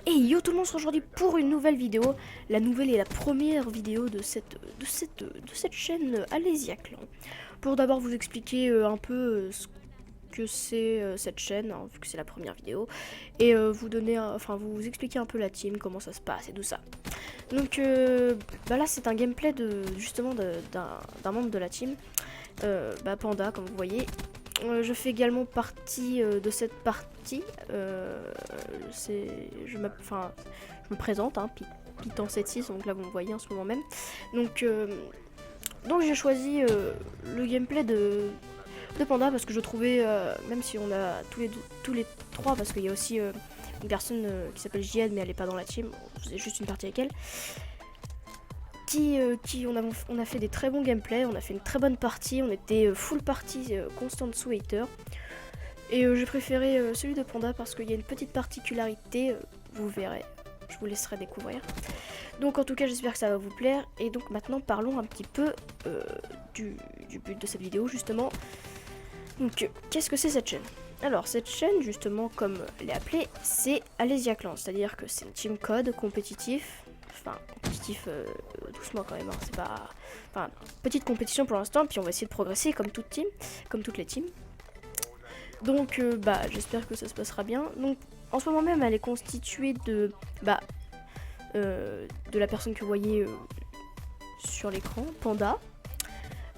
Et yo tout le monde, se retrouve aujourd'hui pour une nouvelle vidéo, la nouvelle et la première vidéo de cette chaîne Alésia Clan. Pour d'abord vous expliquer un peu ce que c'est cette chaîne, hein, vu que c'est la première vidéo, et vous donner, enfin vous expliquer un peu la team, comment ça se passe et tout ça. Donc bah là c'est un gameplay de justement d'un membre de la team, Panda comme vous voyez. Je fais également partie de cette partie. Je me présente, hein, Pitan 76, donc là vous me voyez en ce moment même. Donc j'ai choisi le gameplay de Panda parce que je trouvais, même si on a tous les trois, parce qu'il y a aussi une personne qui s'appelle JN, mais elle est pas dans la team, on faisait juste une partie avec elle. On a fait des très bons gameplays, on a fait une très bonne partie, on était full partie Constant Hater. Et j'ai préféré celui de Panda parce qu'il y a une petite particularité, vous verrez, je vous laisserai découvrir. Donc en tout cas j'espère que ça va vous plaire, et donc maintenant parlons un petit peu du but de cette vidéo justement. Donc qu'est-ce que c'est cette chaîne? Alors cette chaîne justement, comme elle est appelée, c'est Alésia Clan, c'est-à-dire que c'est une team code compétitif. Enfin, compétitif doucement quand même, hein. C'est pas... Enfin, petite compétition pour l'instant, puis on va essayer de progresser comme toute team, comme toutes les teams. Donc, j'espère que ça se passera bien. Donc, en ce moment même, elle est constituée de la personne que vous voyez sur l'écran, Panda,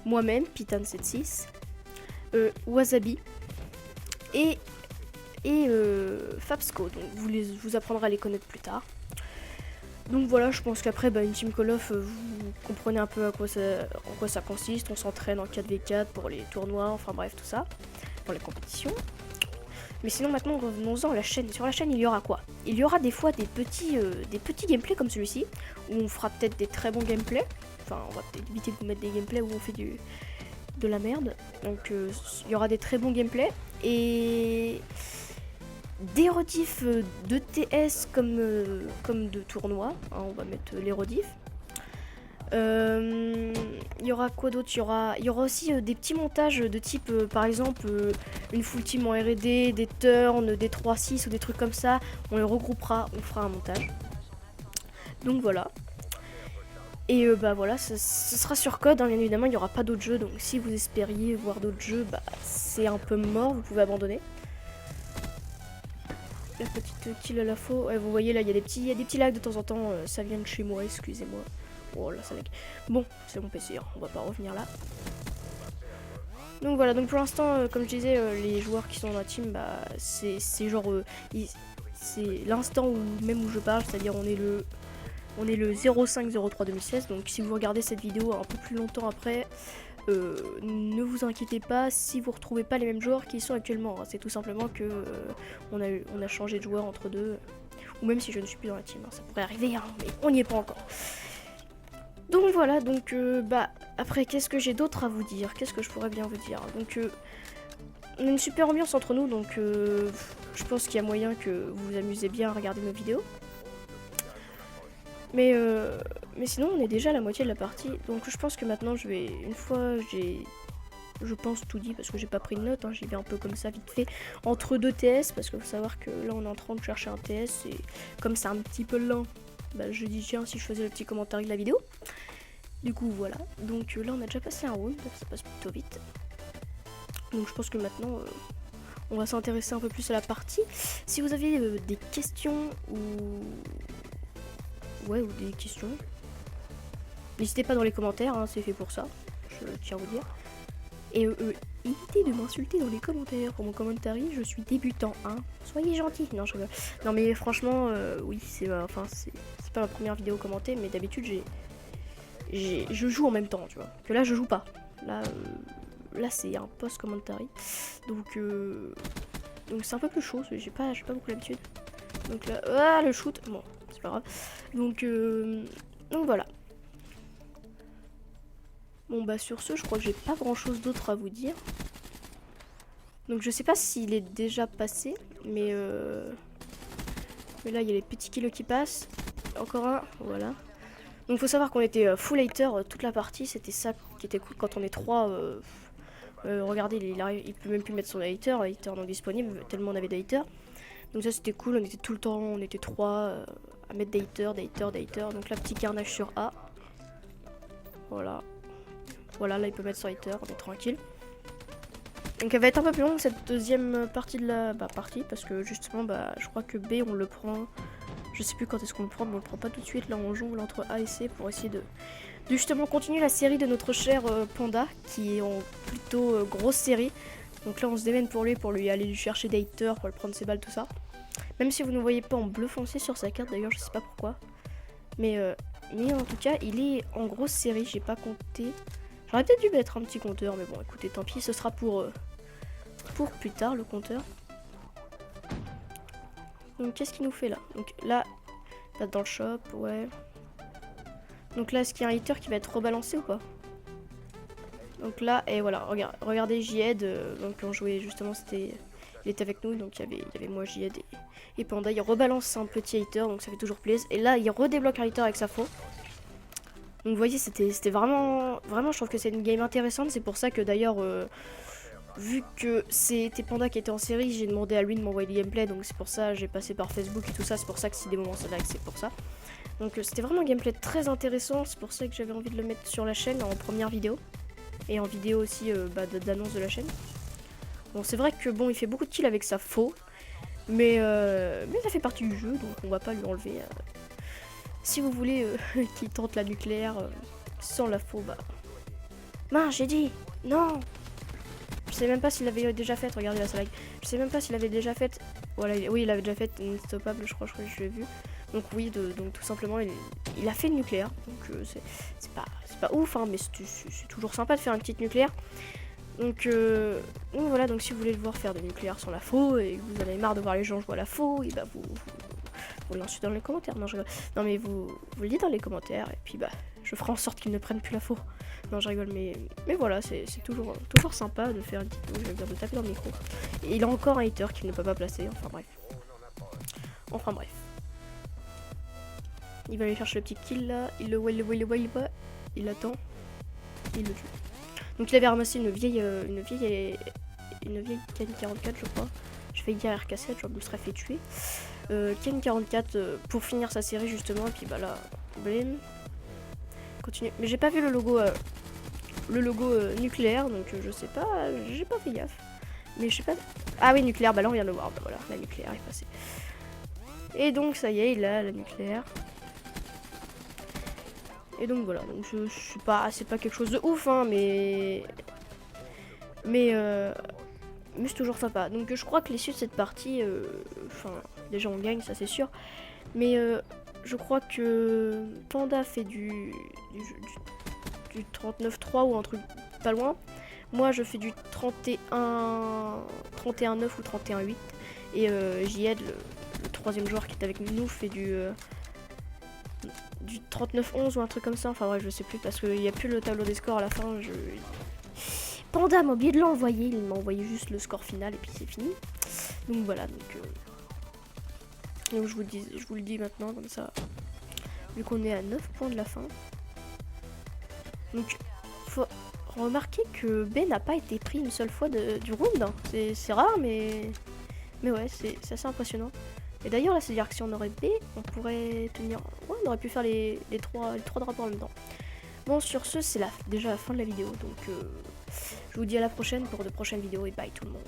moi-même, Pitan76, Wasabi, et Fabsco. Donc, vous apprendrez à les connaître plus tard. Donc voilà, je pense qu'après une team Call of, vous comprenez un peu en quoi ça consiste. On s'entraîne en 4v4 pour les tournois, enfin bref tout ça, pour les compétitions. Mais sinon maintenant revenons-en à la chaîne. Sur la chaîne il y aura quoi? Il y aura des fois des petits gameplays comme celui-ci, où on fera peut-être des très bons gameplays. Enfin on va peut-être éviter de vous mettre des gameplays où on fait de la merde. Donc il y aura des très bons gameplays. Et des rediffs de TS comme de tournois, hein, on va mettre les rediffs. Il y aura quoi d'autre? Il y aura aussi des petits montages de type par exemple une full team en R&D, des turns, des 3-6 ou des trucs comme ça. On les regroupera, on fera un montage. Donc voilà. Et voilà, ce sera sur code, hein, bien évidemment, il n'y aura pas d'autres jeux. Donc si vous espériez voir d'autres jeux, c'est un peu mort, vous pouvez abandonner. La petite kill à la faux. Ouais, vous voyez là, il y a des petits lags de temps en temps. Ça vient de chez moi, excusez-moi. Oh là, ça lag. Bon, c'est mon PC, hein, on va pas revenir là. Donc voilà, donc pour l'instant, comme je disais, les joueurs qui sont dans la team, c'est genre... c'est l'instant où je parle, c'est-à-dire on est le 05-03-2016. Donc si vous regardez cette vidéo un peu plus longtemps après... ne vous inquiétez pas si vous retrouvez pas les mêmes joueurs qui y sont actuellement, hein. C'est tout simplement que on a changé de joueur entre deux, ou même si je ne suis plus dans la team, hein, ça pourrait arriver, hein, mais on n'y est pas encore. Donc voilà, donc après qu'est-ce que j'ai d'autre à vous dire? Qu'est-ce que je pourrais bien vous dire? Donc on a une super ambiance entre nous, donc je pense qu'il y a moyen que vous vous amusez bien à regarder nos vidéos. Mais sinon on est déjà à la moitié de la partie, donc je pense que maintenant je vais, une fois je pense tout dit parce que j'ai pas pris de notes, hein, j'y vais un peu comme ça vite fait, entre deux TS, parce qu'il faut savoir que là on est en train de chercher un TS, et comme c'est un petit peu lent, je dis tiens si je faisais le petit commentaire de la vidéo. Du coup voilà, donc là on a déjà passé un round, ça passe plutôt vite. Donc je pense que maintenant on va s'intéresser un peu plus à la partie. Si vous avez des questions ou des questions, n'hésitez pas dans les commentaires, hein, c'est fait pour ça, je tiens à vous dire. Et évitez de m'insulter dans les commentaires. Pour mon commentaire, je suis débutant, hein. Soyez gentils. Non, je rigole. Non, mais franchement, oui, c'est pas ma première vidéo commentée, mais d'habitude, je joue en même temps, tu vois. Que là, je joue pas. Là, c'est un post-commentary. Donc c'est un peu plus chaud, j'ai pas beaucoup l'habitude. Donc là, le shoot, bon, c'est pas grave. Donc voilà. Bon sur ce, je crois que j'ai pas grand chose d'autre à vous dire. Donc je sais pas s'il est déjà passé, mais là il y a les petits kilos qui passent. Encore un, voilà. Donc faut savoir qu'on était full hater toute la partie, c'était ça qui était cool quand on est 3. Regardez, il peut même plus mettre son hater non disponible, tellement on avait de haters. Donc ça c'était cool, on était tout le temps, on était 3 à mettre des haters. Donc là petit carnage sur A. Voilà. Voilà, là il peut mettre sur hater, on est tranquille. Donc elle va être un peu plus longue cette deuxième partie de la partie, parce que justement je crois que B on le prend. Je sais plus quand est-ce qu'on le prend, mais on le prend pas tout de suite. Là on jongle entre A et C pour essayer de justement continuer la série de notre cher Panda, qui est en plutôt grosse série. Donc là on se démène pour lui aller lui chercher des haters, pour lui prendre ses balles, tout ça. Même si vous ne voyez pas en bleu foncé sur sa carte, d'ailleurs je sais pas pourquoi. Mais en tout cas il est en grosse série, j'ai pas compté. J'aurais peut-être dû mettre un petit compteur, mais bon écoutez tant pis, ce sera pour plus tard le compteur. Donc qu'est-ce qu'il nous fait là? Donc là, pas dans le shop, ouais. Donc là, est-ce qu'il y a un hater qui va être rebalancé ou pas? Donc là, et voilà, regardez J-Ed, donc on jouait justement, il était avec nous, donc il y avait moi, J-Ed et Panda. Il rebalance un petit hater, donc ça fait toujours plaisir. Et là, il redébloque un hater avec sa faux. Donc vous voyez, c'était vraiment, je trouve que c'est une game intéressante. C'est pour ça que d'ailleurs, vu que c'était Panda qui était en série, j'ai demandé à lui de m'envoyer le gameplay. Donc c'est pour ça, j'ai passé par Facebook et tout ça. C'est pour ça que si des moments ça lag, c'est pour ça. Donc c'était vraiment un gameplay très intéressant. C'est pour ça que j'avais envie de le mettre sur la chaîne en première vidéo. Et en vidéo aussi d'annonce de la chaîne. Bon, c'est vrai que bon, il fait beaucoup de kills avec sa faux. Mais ça fait partie du jeu, donc on va pas lui enlever. Si vous voulez qu'il tente la nucléaire sans la faux, mince, j'ai dit non. Je sais même pas s'il l'avait déjà fait, regardez la lag. Je sais même pas s'il l'avait déjà fait. Voilà, oui, il avait déjà fait une stoppable, je crois que je l'ai vu. Donc oui, donc tout simplement, il a fait une nucléaire. Donc c'est pas ouf, hein, mais c'est toujours sympa de faire une petite nucléaire. Donc voilà, donc si vous voulez le voir faire des nucléaires sans la faux et que vous en avez marre de voir les gens jouer à la faux, et vous l'insultez dans les commentaires. Non, je rigole. Non, mais vous le dites dans les commentaires et puis je ferai en sorte qu'ils ne prennent plus la faux. Non, je rigole, mais voilà, c'est toujours sympa de faire une petite je viens de taper dans le micro. Et il a encore un hater qu'il ne peut pas placer, enfin bref. Il va aller chercher le petit kill là, il le voit, il attend, il le tue. Donc il avait ramassé une vieille KN44 je crois. Je fais dire RK7, je me serais fait tuer. KN44 pour finir sa série justement, et puis là, blame. Continue. Mais j'ai pas vu le logo nucléaire, donc je sais pas, j'ai pas fait gaffe. Mais je sais pas. Ah oui, nucléaire, là on vient de le voir, voilà, la nucléaire est passée. Et donc ça y est, il a la nucléaire. Et donc voilà, donc je sais pas, c'est pas quelque chose de ouf, hein, mais c'est toujours sympa. Donc je crois que l'issue de cette partie, déjà on gagne, ça c'est sûr. Mais je crois que Panda fait du 39-3 ou un truc pas loin. Moi je fais du 31-9 ou 31-8. Et J-Ed, le troisième joueur qui est avec nous, fait du 39-11 ou un truc comme ça. Enfin ouais, je sais plus parce qu'il n'y a plus le tableau des scores à la fin. Panda m'a oublié de l'envoyer, il m'a envoyé juste le score final et puis c'est fini. Donc voilà, donc je vous le dis maintenant comme ça, vu qu'on est à 9 points de la fin. Donc faut remarquer que B n'a pas été pris une seule fois du round, hein. C'est rare mais ouais, c'est assez impressionnant. Et d'ailleurs là, c'est-à-dire que si on aurait B, on pourrait tenir, ouais, on aurait pu faire les trois drapeaux en même temps. Bon, sur ce, c'est déjà la fin de la vidéo, donc je vous dis à la prochaine pour de prochaines vidéos et bye tout le monde.